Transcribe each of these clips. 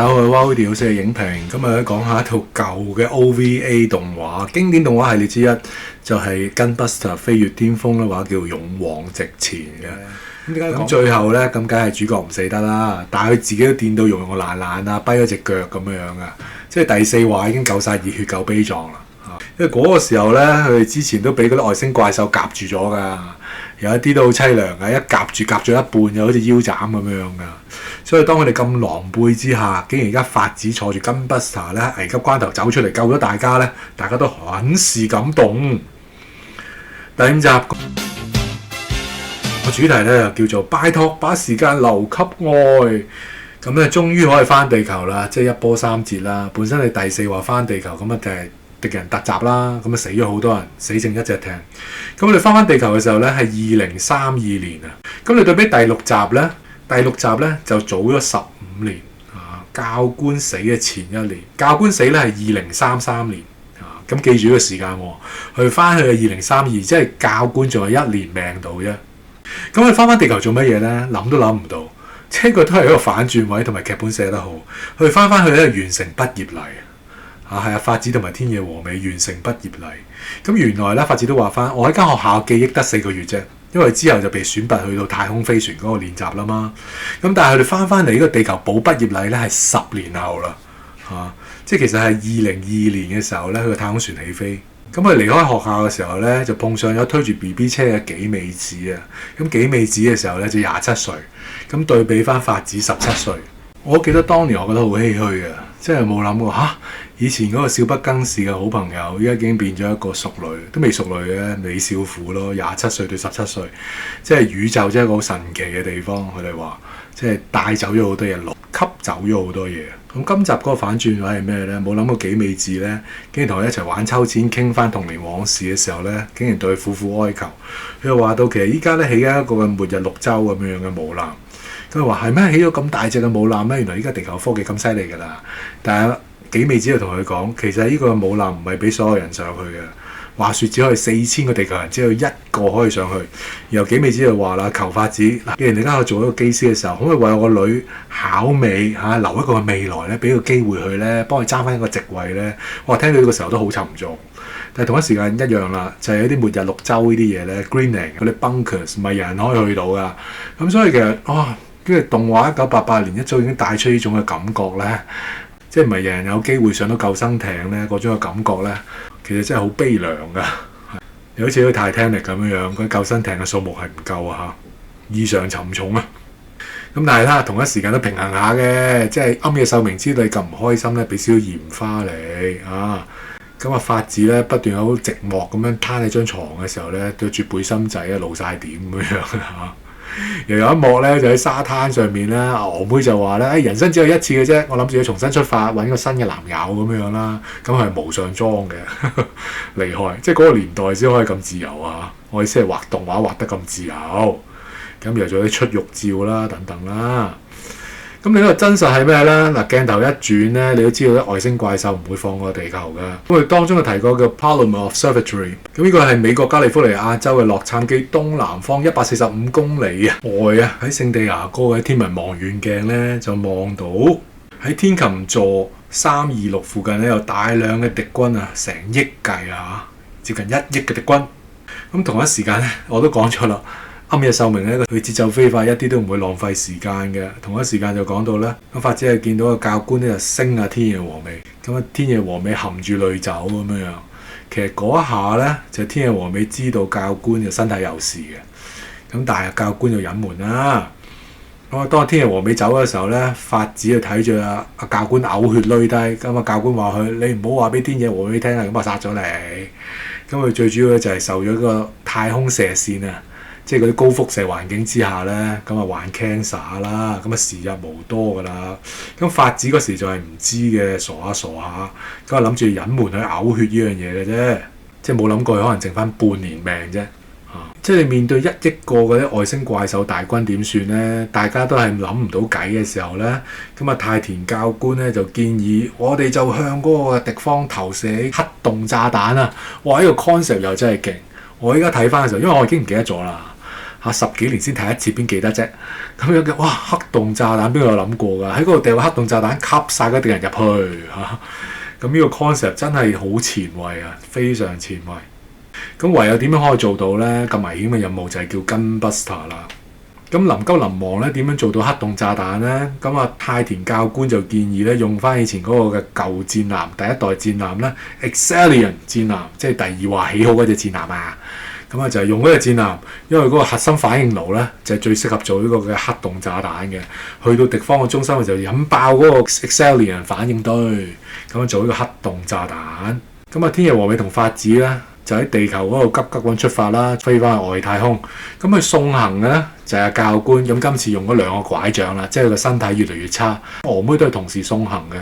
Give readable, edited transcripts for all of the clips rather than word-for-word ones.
大家好，我係 Wow 嘅影評，今日咧講下一套舊嘅 OVA 動畫，經典動畫系列之一就係、是《Gunbuster 飛越巔峰》啦，或者叫勇往直前嘅。咁最後咧，咁梗係主角唔死得啦，但係佢自己都電到溶溶爛爛啊，跛咗隻腳咁樣噶。即係第四話已經夠晒熱血、夠悲壯啦。因為嗰個時候咧，佢哋之前都俾嗰啲外星怪獸夾住咗噶，有一啲都好凄涼嘅，一夾咗一半，就好似腰斬咁樣噶。所以當佢哋咁狼狽之下，竟然而家法子坐住 Gunbuster 咧，危急關頭走出嚟救咗大家咧，大家都很是感動。第五集個主題咧就叫做拜託把時間留給愛。咁咧終於可以翻地球啦，即係一波三折啦。本身你第四話翻地球咁啊，就係敵人突襲啦，咁啊死咗好多人，死剩一隻艇。咁我哋翻地球嘅時候咧係2032年啊。咁你對比第六集咧？第六集咧就早咗15年啊！教官死嘅前一年，教官死咧係2033年啊！咁記住呢個時間喎，去翻去2032，即係教官仲有1年命到啫。咁佢翻地球做乜嘢咧？諗都諗唔到，即係佢都係一個反轉位，同埋劇本寫得好。佢翻去咧完成畢業禮啊，係啊，法子同埋天野和美完成畢業禮。咁原來咧法子都話翻，我喺間學校記憶得4個月啫。因為之後就被選拔去到太空飛船嗰個練習啦嘛，咁但係佢哋翻嚟呢個地球補畢業禮咧係10年後啦，即係其實係2022年嘅時候咧，佢個太空船起飛，咁佢離開學校嘅時候咧就碰上咗推住 BB 車嘅紀美子啊，咁紀美子嘅時候咧就27歲，咁對比翻法子17歲，我記得當年我覺得好唏噓嘅，即係冇諗過以前嗰個少不更事嘅好朋友，依家已經變咗一個淑女，都未淑女嘅美少婦咯，27歲對17歲，即係宇宙真係一個好神奇嘅地方。佢哋話即係帶走咗好多嘢，吸走咗好多嘢。咁今集嗰個反轉位係咩咧？冇諗過幾美智咧，竟然同佢一齊玩抽籤傾翻童年往事嘅時候咧，竟然對佢苦苦哀求。佢又話到其實依家咧起緊一個嘅末日綠洲咁樣嘅母艦。佢話係咩？起咗咁大隻嘅母艦咩？原來依家地球科技咁犀利㗎啦！但係幾美子就同佢講，其實呢個母艦唔係俾所有人上去嘅。話說只可以4000個地球人，只有1個可以上去。然後幾美子就話啦，求法子嗱，既然你而家去做一個機師嘅時候，可唔可以為我個女考美留一個未來咧，俾個機會佢咧，幫佢爭翻一個席位咧？我聽到呢個時候都好沉重。但係同一時間一樣啦，就係一啲末日綠洲呢啲嘢咧 ，Greenland 嗰啲 bunkers 唔係人可以去到噶。咁所以其實跟住動畫1988年一早已經帶出呢種嘅感覺咧。即係唔係人人有機會上到救生艇咧？嗰種嘅感覺咧，其實真係好悲涼噶。有好似嗰 Titanic 咁樣，嗰救生艇嘅數目係唔夠啊，異常沉重啊。咁但係啦，同一時間都平衡下嘅，即係暗夜秀明知道你咁唔開心咧，俾少少鹽花你啊。咁法子咧不斷好寂寞咁樣攤喺張床嘅時候咧，對住背心仔啊露晒點咁樣嚇。又有一幕咧，就喺沙灘上面咧，娥妹就話咧：人生只有一次嘅啫，我諗住要重新出發，揾個新嘅男友咁樣啦。咁係無上裝嘅，厲害！即係嗰個年代先可以咁自由啊！我意思係畫動畫畫得咁自由，咁又仲有啲出浴照啦，等等啦。咁你呢個真實係咩咧？嗱，鏡頭一轉咧，你都知道啲外星怪獸唔會放過地球㗎。咁佢當中嘅提過叫 Palomar Observatory， 咁呢個係美國加利福尼亞州嘅洛杉磯東南方145公里外啊，喺聖地牙哥嘅天文望遠鏡咧就望到喺天琴座326附近咧有大量嘅敵軍啊，成億計啊，接近1億嘅敵軍。咁同一時間咧，我都講咗啦。暗夜秀明咧，佢節奏飛快，一啲都唔會浪費時間嘅。同一時間就講到咧，咁法子係見到個教官咧就升啊天野和美，咁啊天野和美含住淚走咁樣。其實嗰一下咧，就天野和美知道教官嘅身體有事嘅，咁但係教官就隱瞞啦。咁啊，當天野和美走嘅時候咧，法子就睇住阿教官嘔血累低，咁啊教官話佢：你唔好話俾天野和美聽啊，咁啊殺咗你。咁佢最主要咧就係受咗個太空射線啊。即係嗰啲高輻射環境之下咧，咁啊患 cancer 啦，咁啊時日無多噶啦。咁法子嗰時就係唔知嘅，傻下，咁啊諗住隱瞞佢嘔血呢樣嘢嘅啫，即係冇諗過佢可能剩翻半年命啫。即係你面對1億個嗰啲外星怪獸大軍點算咧？大家都係諗唔到計嘅時候咧，咁啊太田教官咧就建議我哋就向嗰個敵方投射黑洞炸彈啊！哇！呢個 concept 又真係勁。我依家睇翻嘅時候，因為我已經唔記得咗啦。10幾年先睇一次，邊記得啫？咁樣嘅哇，黑洞炸彈邊個有諗過㗎？喺嗰度掉個黑洞炸彈吸晒嗰啲人入去嚇。咁呢個 concept 真係好前衛啊，非常前衛。咁唯有點樣可以做到呢？咁危險嘅任務就係叫 Gunbuster 啦。咁臨急臨忙咧，點樣做到黑洞炸彈呢？咁啊，太田教官就建議咧，用翻以前嗰個嘅舊戰艦，第一代戰艦咧 Excellion 戰艦，即係第二話起好嗰隻戰艦啊。咁啊，就係用嗰隻戰艦，因為嗰個核心反應爐咧，就係最適合做呢個嘅黑洞炸彈嘅。去到敵方嘅中心就引爆嗰個 Excellion 反應堆，咁樣做呢個黑洞炸彈。咁啊，天野和美同法子咧，就喺地球嗰度急急咁出發啦，飛翻去外太空。咁佢送行嘅咧就係教官。咁今次用咗2個拐杖啦，即係個身體越嚟越差。娥妹都係同時送行嘅。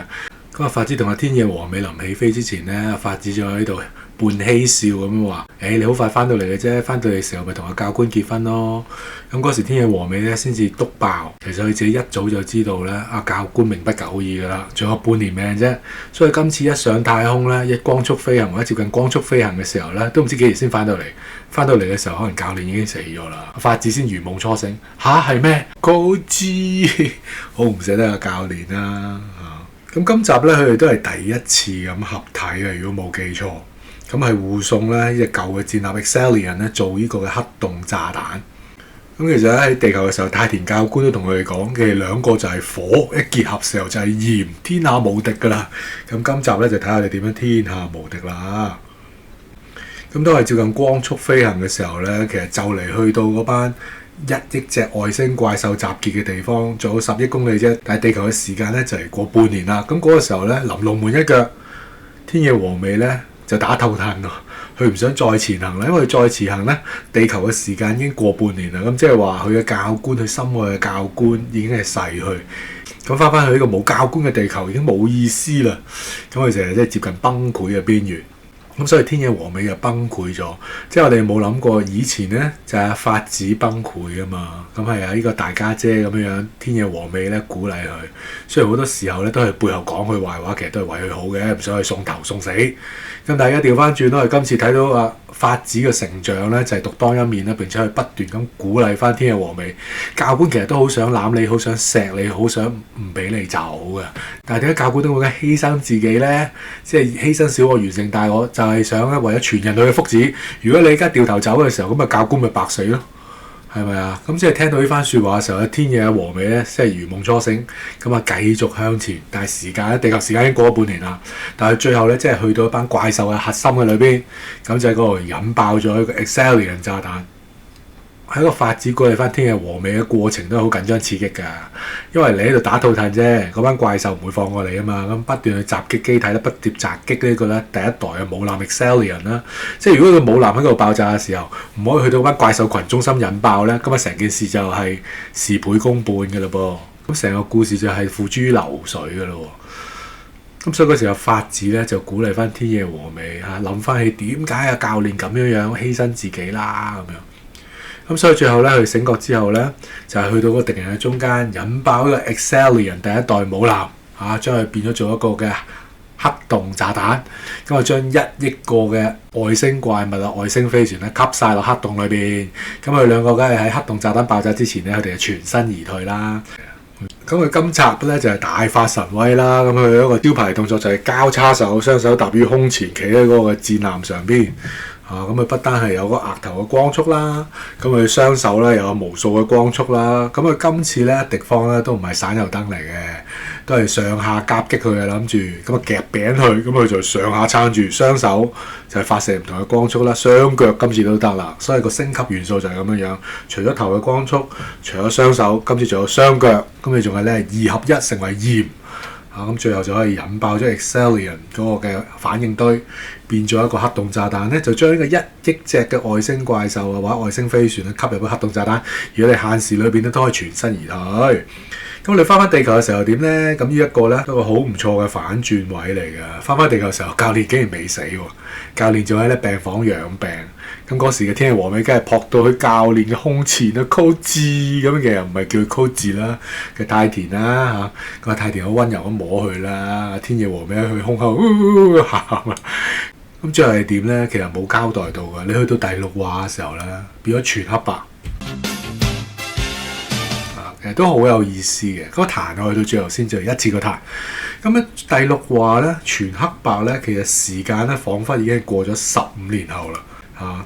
咁啊，法子同阿天野和美臨起飛之前咧，法子就喺度半嬉笑咁樣話：你好快翻到嚟嘅啫，翻到嚟嘅時候咪同阿教官結婚咯。咁嗰時天野和美咧先至篤爆，其實佢自己一早就知道咧，阿教官命不久矣噶啦，仲有半年命啫。所以今次一上太空咧，一光速飛行或者接近光速飛行嘅時候咧，都唔知幾時先翻到嚟。翻到嚟嘅時候，可能教練已經死咗啦。法子先如夢初醒，係咩？高知好唔捨得阿教練啦。咁今集咧，佢哋都係第一次咁合體嘅，如果冇記錯。咁係護送咧呢隻舊嘅戰艦 Excellion 咧做呢個嘅黑洞炸彈。咁其實喺地球嘅時候，太田教官都同佢哋講，佢哋兩個就係火，一結合時候就係炎，天下無敵噶啦。咁今集咧就睇下你點樣天下無敵啦。咁都係照近光速飛行嘅時候咧，其實就嚟去到嗰班1億隻外星怪獸集結嘅地方，仲有10億公里啫。但係地球嘅時間咧就嚟過半年啦。咁嗰個時候咧，臨龍門一腳，天野和美咧就打透褪咯，佢唔想再前行啦，因為再前行咧，地球嘅時間已經過半年啦。咁即係話佢嘅教官，佢心愛嘅教官已經係逝去。咁翻去呢個冇教官嘅地球已經冇意思啦。咁佢成日即係接近崩潰嘅邊緣。咁所以天野和美就崩潰咗，即係我哋冇諗過以前咧就係法子崩潰㗎嘛，咁係啊呢個大家姐咁樣，天野和美咧鼓勵佢，雖然好多時候咧都係背後講佢壞話，其實都係為佢好嘅，唔想去送頭送死。咁大家調翻轉咯，今次睇到啊法子嘅成長咧就係獨當一面啦，並且係不斷咁鼓勵翻天野和美。教官其實都好想攬你，好想錫你，好想唔俾你走嘅，但係點解教官都會咁犧牲自己咧？即係犧牲小我完成大我，就係想咧為咗全人類嘅福祉。如果你而家掉頭走嘅時候，咁啊教官咪白死咯，係咪啊？咁即係聽到呢番説話嘅時候咧，天野和美咧即係如夢初醒，咁啊繼續向前。但係時間咧，地球時間已經過咗半年啦。但係最後咧，即係去到一班怪獸嘅核心嘅裏邊，咁就喺嗰度引爆咗一個 Excellion 炸彈。喺個法子鼓勵翻天野和美嘅過程都係好緊張刺激㗎，因為你喺度打套彈啫，嗰班怪獸唔會放過你啊嘛，咁不斷去襲擊機體咧，不斷襲擊呢個咧第一代嘅母艦 Excellion 啦，即係如果個母艦喺度爆炸嘅時候，唔可以去到班怪獸群中心引爆咧，咁啊成件事就係事倍功半㗎嘞噃，咁成個故事就係付諸於流水㗎嘞喎。咁所以嗰時候法子咧就鼓勵翻天野和美嚇，諗翻起點解啊教練咁樣犧牲自己啦咁樣。咁所以最後咧，佢醒覺之後咧，就係去到個敵人嘅中間，引爆一個 Excellion 第一代母艦嚇，將佢變咗做一個嘅黑洞炸彈。咁啊，將1億個嘅外星怪物啊、外星飛船咧吸晒落黑洞裏邊。咁佢兩個梗係喺黑洞炸彈爆炸之前咧，佢哋就全身而退啦。咁佢今集咧就係大發神威啦。咁佢一個招牌動作就係交叉手，雙手搭於胸前，企喺嗰個戰艦上邊。咁佢不單係有個額頭嘅光束啦，咁佢雙手咧又有無數嘅光束啦。咁佢今次咧敵方咧都唔係省油燈嚟嘅，都係上下夾擊佢嘅，諗住咁啊夾餅佢，咁佢就上下撐住，雙手就係發射唔同嘅光束啦，雙腳今次都得啦。所以個升級元素就係咁樣樣，除咗頭嘅光束，除咗雙手，今次仲有雙腳，咁你仲係咧2合1成為炎。咁最後就可以引爆咗 Excellion 嗰個嘅反應堆，變咗一個黑洞炸彈咧，就將呢個1億隻嘅外星怪獸啊或者外星飛船咧吸入個黑洞炸彈。如果你限時裏邊咧都可以全身而退。咁你翻地球嘅時候點咧？咁呢一個咧一個好唔錯嘅反轉位嚟㗎。翻地球嘅時候，教練竟然未死喎，教練仲喺咧病房養病。咁嗰時嘅天野和美梗係撲到去教練嘅胸前啊 Koji 咁嘅，唔係叫佢 Koji 啦，嘅太田啦嚇。個太田好溫柔咁摸佢啦，天野和美喺佢胸口喊啊。咁最後係點咧？其實冇交代到㗎。你去到第6話嘅時候咧，變咗全黑白。其實都好有意思嘅。嗰個彈我去到最後先至一次過彈。咁咧第六話咧全黑白咧，其實時間咧彷彿已經過咗15年後啦。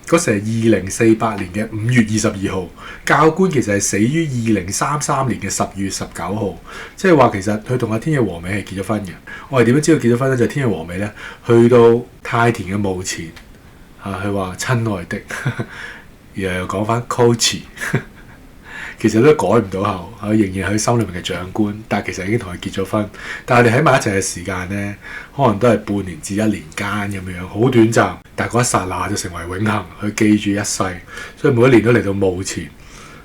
嗰時係2048年嘅5月22號，教官其實係死於2033年嘅10月19號，即係話其實佢同阿天野和美係結咗婚嘅。我哋點樣知道結咗婚咧？就係天野和美咧去到太田嘅墓前，佢話親愛的，然後又講翻 Coach， 其實都改唔到口，仍然係佢心裏面嘅長官，但係其實已經同佢結咗婚。但係你喺埋一齊嘅時間咧，可能都係半年至1年間咁樣，好短暫。但係嗰一剎那就成為永恆，佢記住一世。所以每一年都嚟到墓前，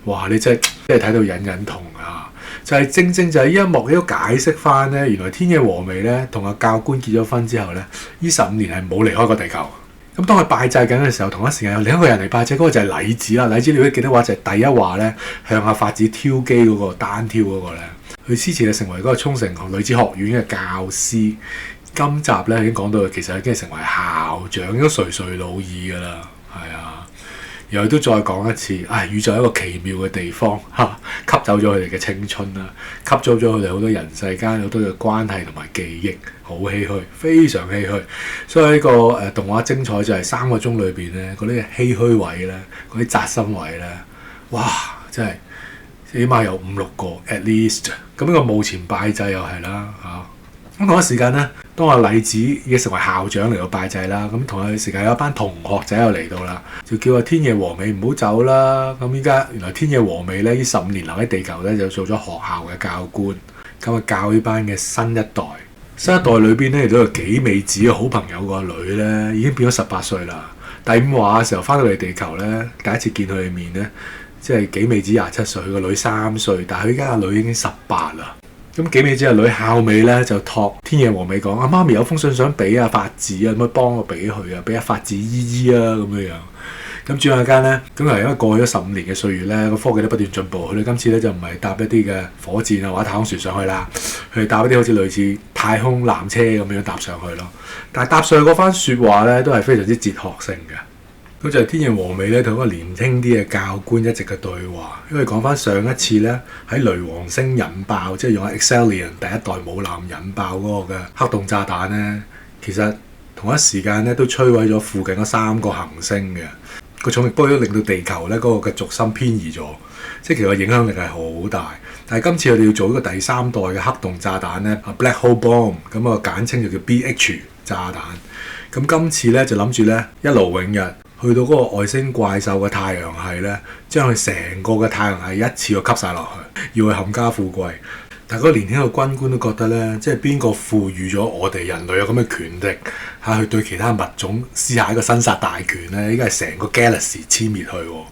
哇！你真係睇到隱隱痛啊！就係正正就係呢一幕，亦都解釋翻咧，原來天野和美咧同阿教官結咗婚之後咧，呢15年係冇離開過地球。咁當佢拜祭緊嘅時候，同一時間有另一個人嚟拜祭，嗰個就係禮子啦。禮子你都記得話就係第一話咧，向阿法子挑機嗰個單挑嗰個咧，佢之前就成為嗰個沖繩女子學院嘅教師。今集咧已經講到，其實已經成為校長，應該垂垂老矣噶啦，係啊。然後都再講一次，宇宙係一個奇妙嘅地方，吸走咗佢哋嘅青春啦，吸走咗佢哋好多人世間好多嘅關係同埋記憶，好唏噓，非常唏噓。所以呢個動畫精彩就係3個鐘裏邊咧，嗰啲唏噓位咧，嗰啲扎心位咧，哇！真係起碼有5-6個 at least。咁呢個墓前拜祭又係啦，咁同一時間咧，當阿禮子已經成為校長嚟到拜祭啦，咁同一時間有一班同學仔又嚟到啦，就叫阿天野和美唔好走啦。咁依家原來天野和美咧，呢15年留喺地球咧，就做咗學校嘅教官，咁啊教呢班嘅新一代。新一代裏邊咧，亦都有幾美子嘅好朋友個女咧，已經變咗18歲啦。第5話嘅時候翻到嚟地球咧，第一次見佢哋面咧，即係幾美子27歲，佢個女3歲，但係佢依家個女已經18啦。咁幾美子個女孝美咧就託天野和美講：媽咪有封信想俾阿法子啊，可唔可以幫我俾佢啊？俾阿法子姨姨啊咁樣樣。咁轉眼間咧，咁因為過去咗15年嘅歲月咧，個科技都不斷進步。佢哋今次咧就唔係搭一啲嘅火箭啊或者太空船上去啦，佢哋搭一啲好似類似太空纜車咁樣搭上去咯。但係搭上去嗰番説話咧，都係非常之哲學性嘅。咁就係天野和美咧同一個年輕啲嘅教官一直嘅對話，因為講翻上一次咧喺雷王星引爆，即係用 Excellion 第一代母艦引爆嗰個嘅黑洞炸彈咧，其實同一時間咧都摧毀咗附近嗰3個行星嘅個重力波，都令到地球咧嗰個嘅軸心偏移咗，即係其實影響力係好大。但係今次我哋要做呢個第3代嘅黑洞炸彈咧，Black Hole Bomb，咁啊簡稱就叫 BH 炸彈。咁今次咧就諗住咧一勞永逸。去到嗰個外星怪獸嘅太陽系咧，將佢成個嘅太陽系一次過吸晒落去，要去冚家富貴。但係嗰個年輕嘅軍官都覺得咧，即係邊個賦予咗我哋人類有咁嘅權力去對其他物種施下一個生殺大權咧？依家係成個 Galaxy 殲滅去喎。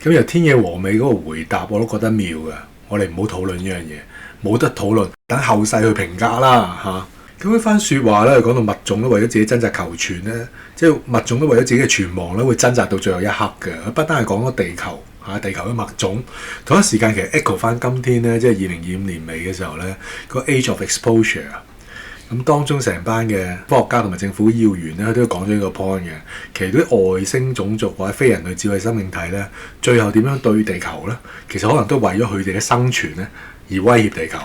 咁由天野和美嗰個回答我都覺得妙嘅。我哋唔好討論呢樣嘢，冇得討論，等後世去評價啦嚇。咁呢番説話咧，講到物種都為咗自己掙扎求存咧，即係物種都為咗自己嘅存亡咧，會掙扎到最後一刻嘅。佢不單係講咗地球地球嘅物種，同一時間其實 echo 翻今天咧，即係2025年尾嘅時候咧，個 Age of Exposure。咁當中成班嘅科學家同埋政府要員咧，佢都講咗呢個 point 嘅。其實啲外星種族或者非人類智慧生命體咧，最後點樣對地球咧？其實可能都為咗佢哋嘅生存咧而威脅地球。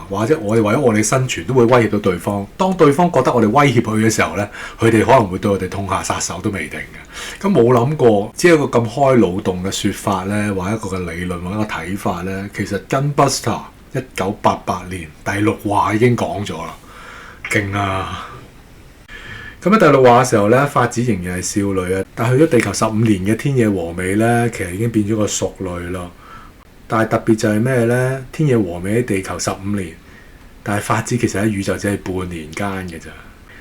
或者我哋為咗我哋生存都會威脅到對方。當對方覺得我哋威脅佢嘅時候咧，佢哋可能會對我哋痛下殺手都未定嘅。咁冇諗過，只係一個咁開腦洞嘅説法咧，或者一個嘅理論或者一個睇法咧，其實 Gunbuster 1988年第6話已經講咗啦，勁啊！咁喺第6話嘅時候咧，法子仍然係少女啊，但係去咗地球15年嘅天野和美咧，其實已經變咗個熟女咯。但係特別就係咩咧？天野和美喺地球15年，但係法子其實喺宇宙只係半年間嘅咋，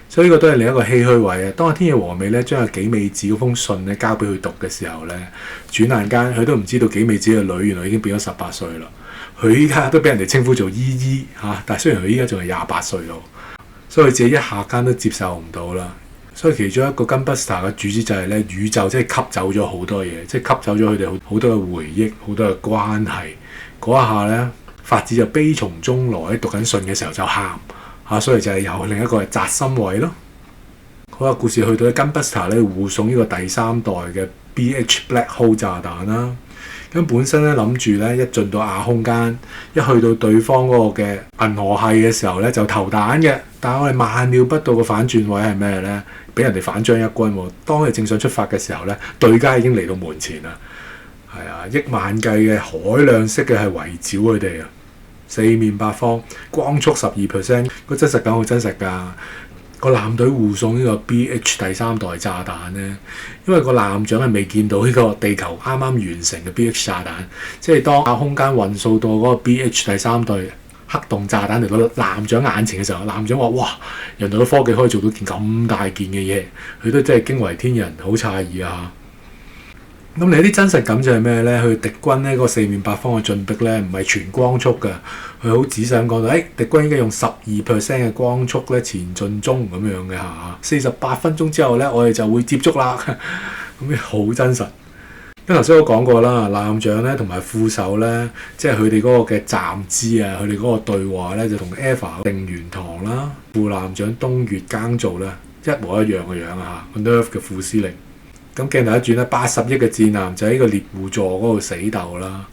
所以呢個都係另一個唏噓位啊！當阿天野和美咧將阿紀美子嗰封信咧交俾佢讀嘅時候咧，轉眼間佢都唔知道紀美子嘅女原來已經變咗18歲啦。佢依家都俾人哋稱呼做姨姨嚇，但係雖然佢依家仲係28歲咯，所以佢自己一下間都接受唔到啦。所以其中一個 Gunbuster 嘅主旨就係咧，宇宙即係吸走咗好多嘢，即係吸走咗佢哋好多嘅回憶，好多嘅關係。嗰一下咧，法子就悲從中來，喺讀緊信嘅時候就喊嚇，所以就係有另一個係扎心位咯。好啦，故事去到 Gunbuster 咧護送呢個第3代嘅 BH Black Hole 炸彈啦。咁本身咧諗住咧一進到亞空間，一去到對方嗰個嘅銀河系嘅時候咧就投彈嘅。但係我哋萬料不到個反轉位係咩咧？俾人哋反將一軍喎。當佢正想出發嘅時候咧，對家已經嚟到門前啦。係啊，億萬計嘅海量式嘅係圍繞佢哋啊，四面八方，光速12%，個真實感好真實㗎。個艦隊護送呢個 BH 第三代炸彈咧，因為個艦長係未見到呢個地球啱啱完成嘅 BH 炸彈，即係當亞空間運送到嗰個 BH 第三代黑洞炸彈嚟到艦長眼前嘅時候，艦長話：哇！人類嘅科技可以做到件咁大件嘅嘢，佢都真係驚為天人，好詫異啊！咁你啲真實感就係咩咧？佢敵軍咧個四面八方嘅進逼咧，唔係全光速㗎，佢好仔細咁講到，敵軍應該用12% 嘅光速咧前進中咁樣嘅嚇，48分鐘之後咧，我哋就會接觸啦。咁好真實。咁頭先我講過啦，艦長咧同埋副手咧，即係佢哋嗰個嘅站姿啊，佢哋嗰個對話咧，就同 EVA 定元堂啦，副艦長東月耕造咧一模一樣嘅樣啊嚇，個 Nerve 嘅副司令。咁鏡頭一轉咧，80億嘅戰艦就喺個獵戶座嗰度死鬥啦。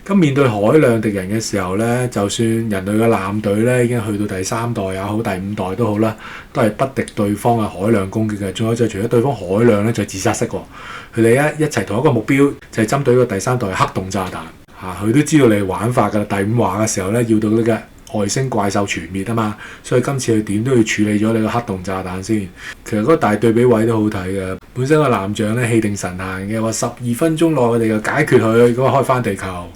咁面對海量敵人嘅時候咧，就算人類嘅艦隊咧已經去到第3代也好，第5代都好啦，都係不敵對方嘅海量攻擊嘅。仲有就係除咗對方海量咧，就係自殺式喎。佢哋一齊同一個目標，就係針對個第3代黑洞炸彈嚇。佢都知道你玩法㗎啦。第5話嘅時候咧，要到呢個外星怪獸全滅啊嘛，所以今次佢點都要處理咗你個黑洞炸彈先。其實嗰個大對比位都好睇嘅。本身個艦長咧氣定神閒嘅，話12分鐘內我哋就解決佢，咁開翻地球。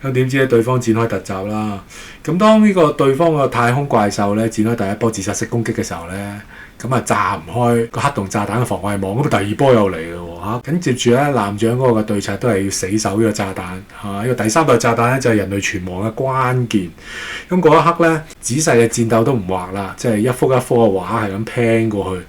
咁點知咧對方展開突襲啦。咁當呢個對方個太空怪獸咧展開第一波自殺式攻擊嘅時候咧，咁啊炸唔開個黑洞炸彈嘅防衛網，咁第二波又嚟咯嚇。咁接住咧艦長嗰個嘅對策都係要死守呢個炸彈嚇，呢個第3代炸彈咧就係人類存亡嘅關鍵。咁嗰一刻咧，仔細嘅戰鬥都唔畫啦，即係一幅一幅嘅畫係咁 pan 過去，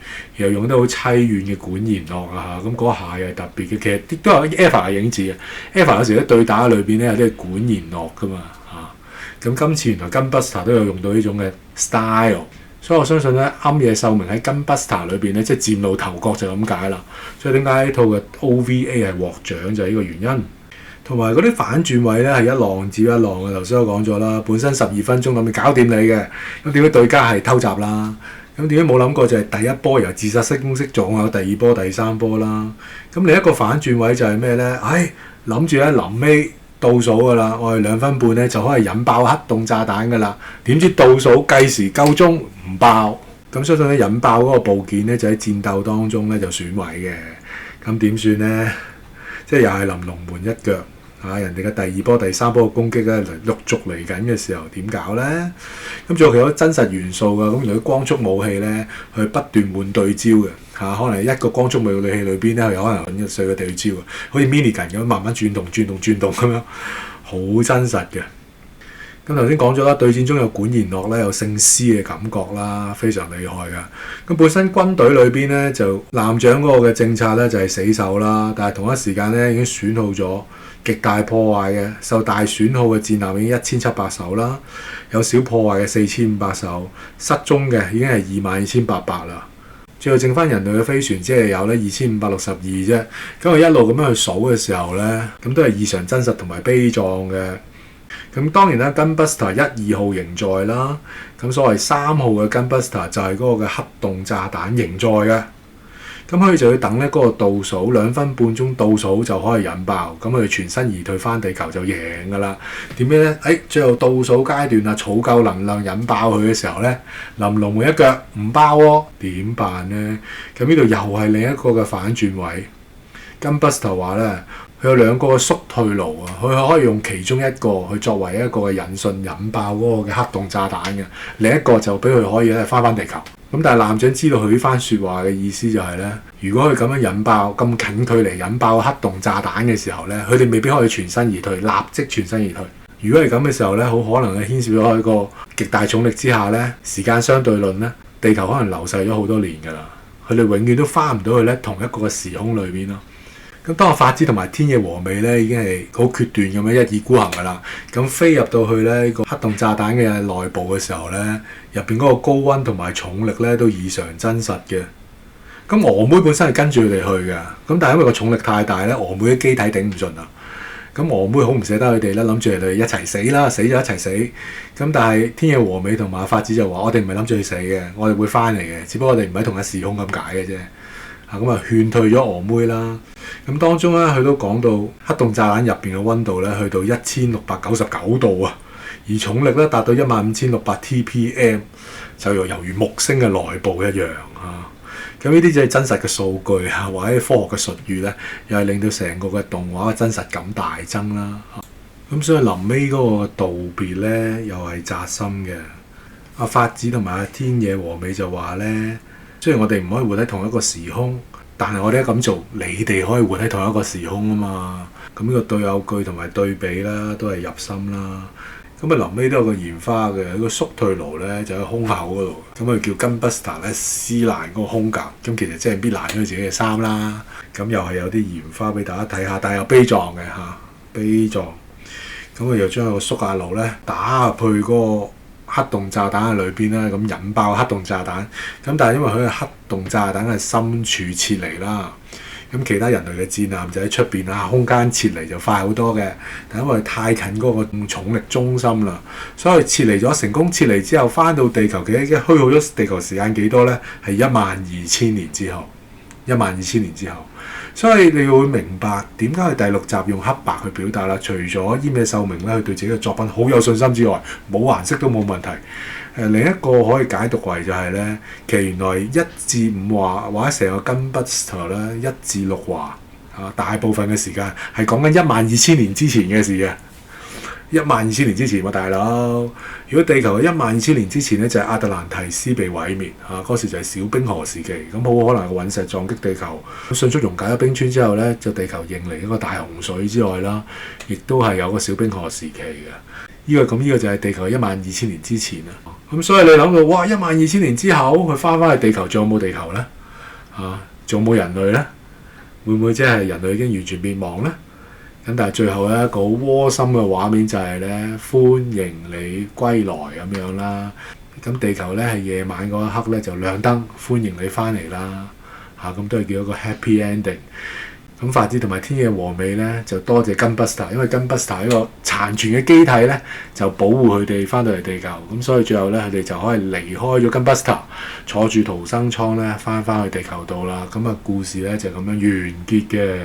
又用得好凄怨嘅管弦樂啊嚇，咁嗰下又係特別嘅。其實都有 EVA 嘅影子嘅 EVA 有時喺對打裏邊咧有啲管弦樂噶嘛嚇。咁今次原來 Gunbuster 都有用到呢種嘅 style， 所以我相信咧庵野秀明喺 Gunbuster 裏邊咧即係嶄露頭角就咁解啦。所以點解呢套嘅 OVA 係獲獎就係呢個原因。同埋嗰啲反轉位咧係一浪接一浪嘅，頭先我講咗啦，本身12分鐘咁咪搞掂你嘅，咁點解對家係偷襲啦？咁點解冇諗過就係第一波由自殺式攻擊仲有第2波、第3波啦？咁另一個反轉位就係咩咧？諗住咧臨尾倒數㗎啦，我哋2分半咧就可以引爆黑洞炸彈㗎啦，點知倒數計時夠鐘唔爆，咁相信咧引爆嗰個部件咧就喺戰鬥當中咧就損毀嘅，咁點算咧？即係又係臨龍門一腳。人哋嘅第2波、第3波嘅攻擊咧陸續嚟緊嘅時候點搞咧？咁仲有其他真實元素㗎。咁如果光速武器咧，佢不斷換對焦嘅可能一個光速武器裏邊咧，佢有可能揾碎個對焦嘅，好似 minigun 咁慢慢轉動咁樣，好真實嘅。咁頭先講咗啦，對戰中有管弦樂咧，有聖詩嘅感覺啦，非常厲害㗎。咁本身軍隊裏邊咧就艦長嗰個嘅政策咧就係死守啦，但係同一時間咧已經損耗咗極大破壞嘅，受大損耗嘅戰艦已經1700艘啦，有小破壞嘅4500艘，失蹤嘅已經係22800啦。最後剩翻人類嘅飛船只係有咧2562啫。咁佢一路咁樣去數嘅時候咧，咁都係異常真實同埋悲壯嘅。咁當然啦 ，Gunbuster 1、2號仍在啦。咁所謂3號嘅 Gunbuster 就係嗰個嘅黑洞炸彈仍在嘅。咁佢就要等咧嗰個倒數2分半鐘倒數就可以引爆，咁佢全身而退翻地球就贏㗎啦。點樣咧？最後倒數階段啊，儲夠能量引爆佢嘅時候咧，臨龍門一腳唔爆喎，點辦咧？咁呢度又係另一個嘅反轉位。Gunbuster 話咧，佢有2個嘅縮退爐啊，佢可以用其中一個去作為一個嘅引信引爆嗰個嘅黑洞炸彈嘅，另一個就俾佢可以咧翻地球。咁但係艦長知道佢呢番説話嘅意思就係咧，如果佢咁樣引爆咁近距離引爆黑洞炸彈嘅時候咧，佢哋未必可以全身而退，立即全身而退。如果係咁嘅時候咧，好可能係牽涉咗喺個極大重力之下咧，時間相對論咧，地球可能流逝咗好多年㗎啦，佢哋永遠都翻唔到去咧同一個嘅時空裏邊咯。咁當個法子同埋天野和美咧已經係好決斷咁樣一意孤行㗎啦。咁飛入到去咧個黑洞炸彈嘅內部嘅時候咧，入邊嗰個高溫同埋重力咧都異常真實嘅。咁娥妹本身係跟住佢哋去嘅，咁但係因為個重力太大咧，娥妹嘅機體頂唔順啦。咁娥妹好唔捨得佢哋啦，諗住佢哋一齊死啦，死咗一齊死。咁但係天野和美同埋法子就話：我哋唔係諗住去死嘅，我哋會翻嚟嘅，只不過我哋唔喺同一時空咁解嘅啫。咁啊勸退咗娥妹啦。咁當中咧，佢都講到黑洞炸彈入邊嘅溫度咧，去到1699度啊，而重力咧達到15600 TPM， 就猶如木星嘅內部一樣啊。咁呢啲就係真實嘅數據啊，或者科學嘅術語咧，又係令到成個嘅動畫嘅真實感大增啦。咁所以臨尾嗰個道別咧，又係扎心嘅。阿法子同埋阿天野和美就話咧，雖然我哋唔可以活喺同一個時空，但係我哋咁做，你哋可以活喺同一個時空啊嘛。咁呢個對偶句同埋對比啦，都係入心啦。咁啊，臨尾都有個煙花嘅，個縮退爐咧就喺胸口嗰度。咁啊叫 Gunbuster 咧撕爛嗰個胸甲，咁其實即係搣爛咗自己嘅衫啦。咁又係有啲煙花俾大家睇下，但係又悲壯嘅嚇，悲壯。咁啊又將個縮壓爐咧打入去嗰個黑洞炸彈嘅裏邊啦，咁引爆黑洞炸彈。咁但係因為佢嘅黑洞炸彈係深處撤離啦。咁其他人類嘅戰艦就喺出邊啊，空間撤離就快好多嘅，但因為太近嗰個重力中心啦，所以撤離咗，成功撤離之後，翻到地球，其實虛耗咗地球時間幾多呢？係12000年之後，12000年之後，所以你會明白點解佢第六集用黑白去表達啦。除咗庵野秀明咧，佢對自己嘅作品好有信心之外，冇顏色都冇問題。另一個可以解讀為就係咧，其實原來1至5話或者成個 Gunbuster 咧1至6話大部分嘅時間係講緊12000年之前嘅事嘅。12000年之前喎，大佬。如果地球係12000年之前咧，就係亞特蘭提斯被毀滅嗰時就係小冰河時期，咁好可能個隕石撞擊地球，迅速溶解咗冰川之後咧，就地球迎嚟一個大洪水之外啦，亦都係有個小冰河時期嘅。呢個就係地球12000年之前啊。咁所以你諗到，哇！12000年之後佢翻返去地球，仲有冇地球呢？仲有冇人類呢？會唔會即係人類已經完全滅亡呢？咁但係最後咧，一個好窩心嘅畫面就係咧，歡迎你歸來咁樣啦。咁地球咧係夜晚嗰一刻咧就亮燈，歡迎你翻嚟啦。咁都係叫一個 happy ending。咁法子同埋天野和美咧就多謝 Gunbuster， 因為 Gunbuster 呢個殘存嘅機體咧就保護佢哋翻到嚟地球，咁所以最後咧佢哋就可以離開咗 Gunbuster， 坐住逃生艙咧翻去地球度啦。咁啊故事咧就咁樣完結嘅。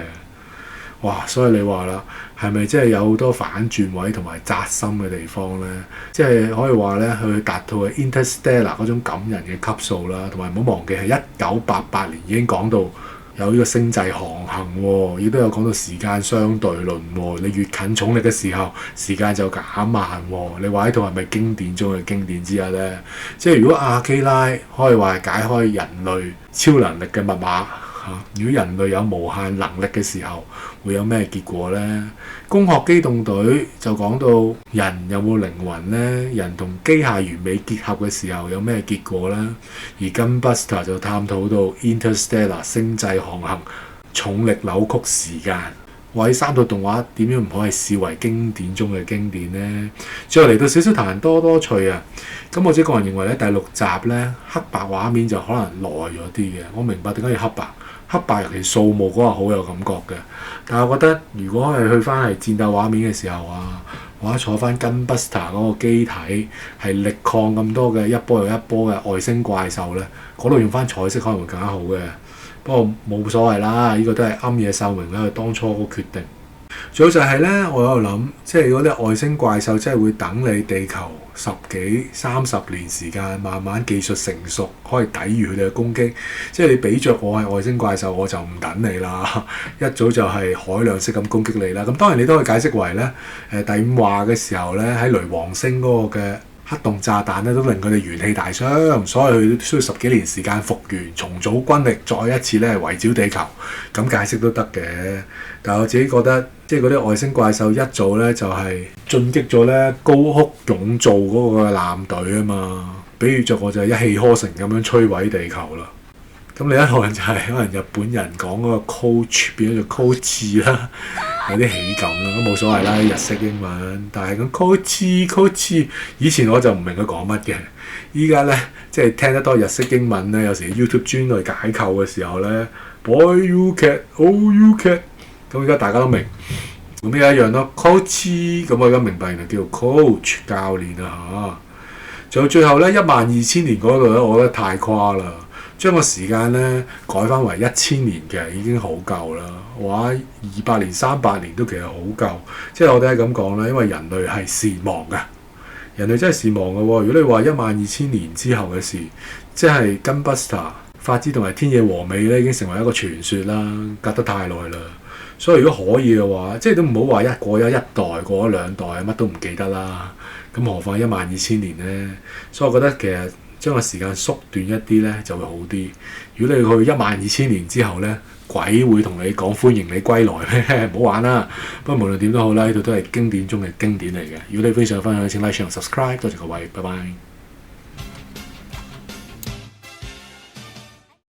哇！所以你話啦，係咪即係有好多反轉位同埋扎心嘅地方咧？即係可以話咧，佢達到 Interstellar 嗰種感人嘅級數啦，同埋唔好忘記係1988年已經講到。有呢個星際航行喎，亦都有講到時間相對論喎。你越近重力嘅時候，時間就減慢喎。你話呢套係咪經典中嘅經典之一呢？即係如果阿基拉可以話係解開人類超能力嘅密碼如果人類有無限能力嘅時候，會有咩結果呢？攻殼機動隊就講到人有冇靈魂呢？人同機械完美結合嘅時候有咩結果呢？而 Gunbuster 就探討到 Interstellar 星際航行、重力扭曲時間。哇！呢三套動畫點樣唔可以視為經典中嘅經典呢？最後嚟到少少談多多趣啊！咁我自己個人認為咧，第六集咧黑白畫面就可能耐咗啲嘅。我明白點解要黑白。黑白尤其掃墓嗰個好有感覺嘅，但係我覺得如果係去翻係戰鬥畫面嘅時候或者坐翻 Gunbuster 嗰個機體係力抗咁多嘅一波又一波嘅外星怪獸咧，嗰度用翻彩色可能會更加好嘅。不過冇所謂啦，呢個都係庵野秀明咧佢當初個決定。最好就係咧，我喺度諗，即係如果啲外星怪獸真係會等你地球10幾30年時間，慢慢技術成熟，可以抵禦佢哋嘅攻擊。即係你俾着我係外星怪獸，我就唔等你啦，一早就係海量式咁攻擊你啦。咁當然你都可以解釋為咧，第5話嘅時候咧，喺雷王星嗰個嘅黑洞炸彈咧，都令佢哋元氣大傷，所以佢需要10幾年時間復原、重組軍力，再一次咧圍剿地球。咁解釋都得嘅，但係我自己覺得，即係嗰啲外星怪獸一早咧就係進擊咗咧高谷勇造嗰個艦隊啊嘛，比喻着我就係一氣呵成咁樣摧毀地球啦。咁另一個人就係可能日本人講嗰個 coach 變咗做 coach 啦，有啲喜感啦，咁冇所謂啦，日式英文。但係咁 coach 以前我就唔明佢講乜嘅，依家咧即係聽得多日式英文咧，有時 YouTube 專嚟解構嘅時候咧 ，boy you cat oh you cat， 咁而家大家都明。咁而家一樣咯，coach 咁我而家明白原來叫做 coach 教練啊嚇。仲有最後咧12000年嗰度咧，我覺得太誇啦，將個時間咧改翻為1000年嘅已經好夠啦。話200年300年都其實好夠，即係我哋係咁講啦，因為人類係善忘嘅，人類真係善忘嘅喎。如果你話12000年之後嘅事，即係 Gunbuster 法茲同埋天野和美咧已經成為一個傳說啦，隔得太耐啦。所以如果可以嘅話，即係都唔好話過咗一代過咗2代乜都唔記得啦。咁何況12000年呢？所以我覺得其實將個時間縮短一啲呢就會好啲。如果你去12000年之後呢，鬼會同你講歡迎你歸來咩？唔好玩啦。不過無論點都好啦，呢度都係經典中嘅經典嚟嘅。如果你非常分享，請 like、share、subscribe。多謝各位，拜拜。